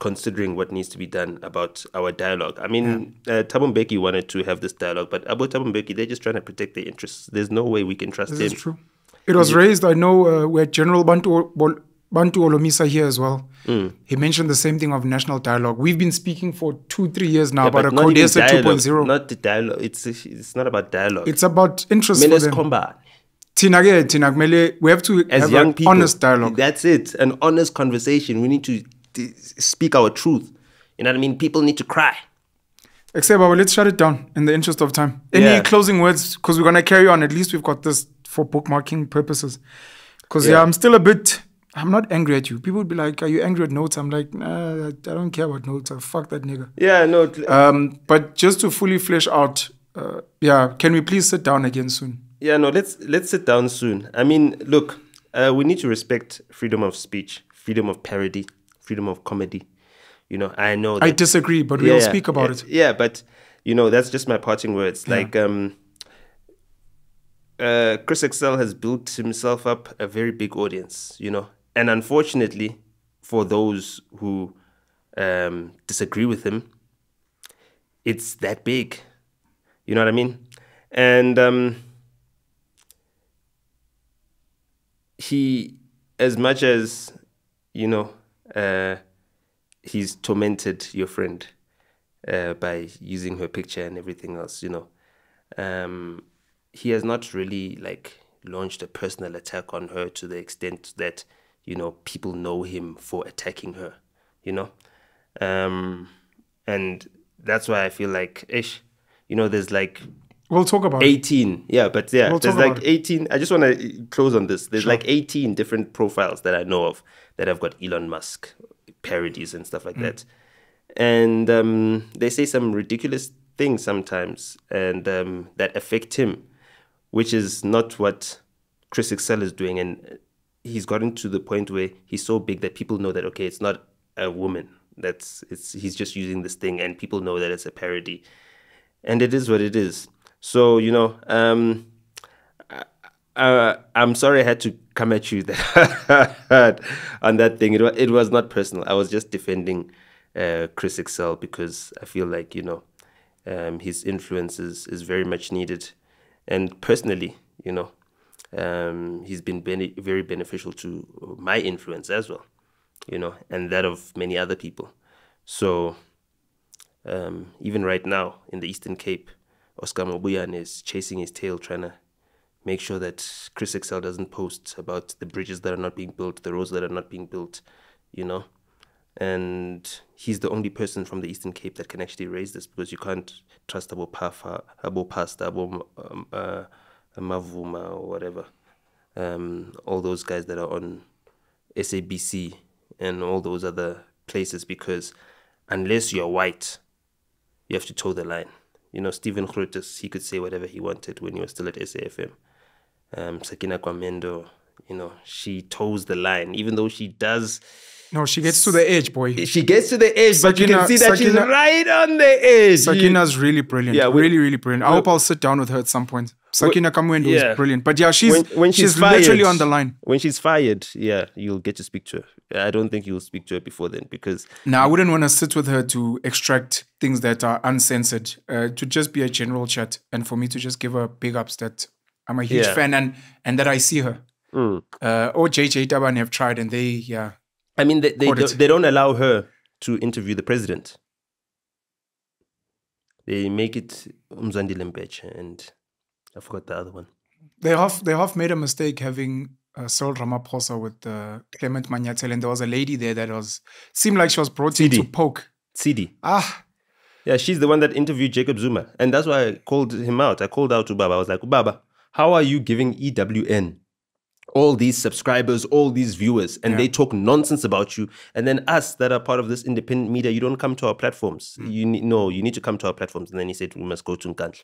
considering what needs to be done about our dialogue. I mean, Thabo Mbeki wanted to have this dialogue, but about Thabo Mbeki, they're just trying to protect their interests. There's no way we can trust him. This is true. It was raised, I know, we had General Bantu Olomisa here as well. He mentioned the same thing of national dialogue. We've been speaking for 2-3 years now about a CODESA 2.0. Not the dialogue. It's not about dialogue. It's about interest for them. We have to as have young an people, honest dialogue. That's it. An honest conversation. We need to speak our truth. You know what I mean? People need to cry. Except, Baba, let's shut it down in the interest of time. Any closing words? Because we're going to carry on. At least we've got this for bookmarking purposes. Because, I'm still a bit... I'm not angry at you. People would be like, are you angry at Nota? I'm like, nah, I don't care about Nota. Fuck that nigga. Yeah, no. But just to fully flesh out, can we please sit down again soon? Yeah, no, let's sit down soon. I mean, look, we need to respect freedom of speech, freedom of parody, freedom of comedy. You know, I know that... I disagree, but we'll speak about it. Yeah, but, you know, that's just my parting words. Yeah. Like, Chris Excel has built himself up a very big audience, you know. And unfortunately, for those who disagree with him, it's that big. You know what I mean? And he, as much as, you know, he's tormented your friend by using her picture and everything else, you know, he has not really, like, launched a personal attack on her to the extent that, you know, people know him for attacking her, you know? And that's why I feel like, you know, there's like... We'll talk about 18. It. Yeah, but yeah, there's like 18. I just want to close on this. There's like 18 different profiles that I know of that have got Elon Musk parodies and stuff like that. And they say some ridiculous things sometimes and that affect him, which is not what Chris Excel is doing. And he's gotten to the point where he's so big that people know that, okay, it's not a woman. He's just using this thing and people know that it's a parody. And it is what it is. So, you know, I'm sorry I had to come at you that on that thing. It was not personal. I was just defending Chris Excel because I feel like, you know, his influence is very much needed. And personally, you know, he's been very beneficial to my influence as well, you know, and that of many other people. So even right now in the Eastern Cape, Oscar Mobuyan is chasing his tail, trying to make sure that Chris Excel doesn't post about the bridges that are not being built, the roads that are not being built, you know. And he's the only person from the Eastern Cape that can actually raise this, because you can't trust Abo Pasta, Abo Mavuma or whatever. All those guys that are on SABC and all those other places, because unless you're white, you have to toe the line. You know, Stephen Grootes, he could say whatever he wanted when he was still at SAFM. Sakina Kwamendo, you know, she toes the line, even though she does... No, she gets to the edge, boy. She gets to the edge, but you can see that she's right on the edge. Sakina's really brilliant. Yeah, really, really brilliant. I hope I'll sit down with her at some point. Sakina Kamwendo is brilliant. But yeah, she's fired, literally on the line. When she's fired, yeah, you'll get to speak to her. I don't think you'll speak to her before then, because... No, I wouldn't want to sit with her to extract things that are uncensored, to just be a general chat, and for me to just give her big ups that I'm a huge fan and that I see her. Or JJ Taban have tried and they, I mean, they don't allow her to interview the president. They make it Umzandi Lembech, and I forgot the other one. They have made a mistake having Cyril Ramaphosa with Clement Manyatel, and there was a lady there that seemed like she was brought in to poke. Sidi. Yeah, she's the one that interviewed Jacob Zuma, and that's why I called him out. I called out to Baba. I was like, Baba, how are you giving EWN all these subscribers, all these viewers, and they talk nonsense about you, and then us that are part of this independent media, you don't come to our platforms. You need to come to our platforms. And then he said, we must go to Nkandla.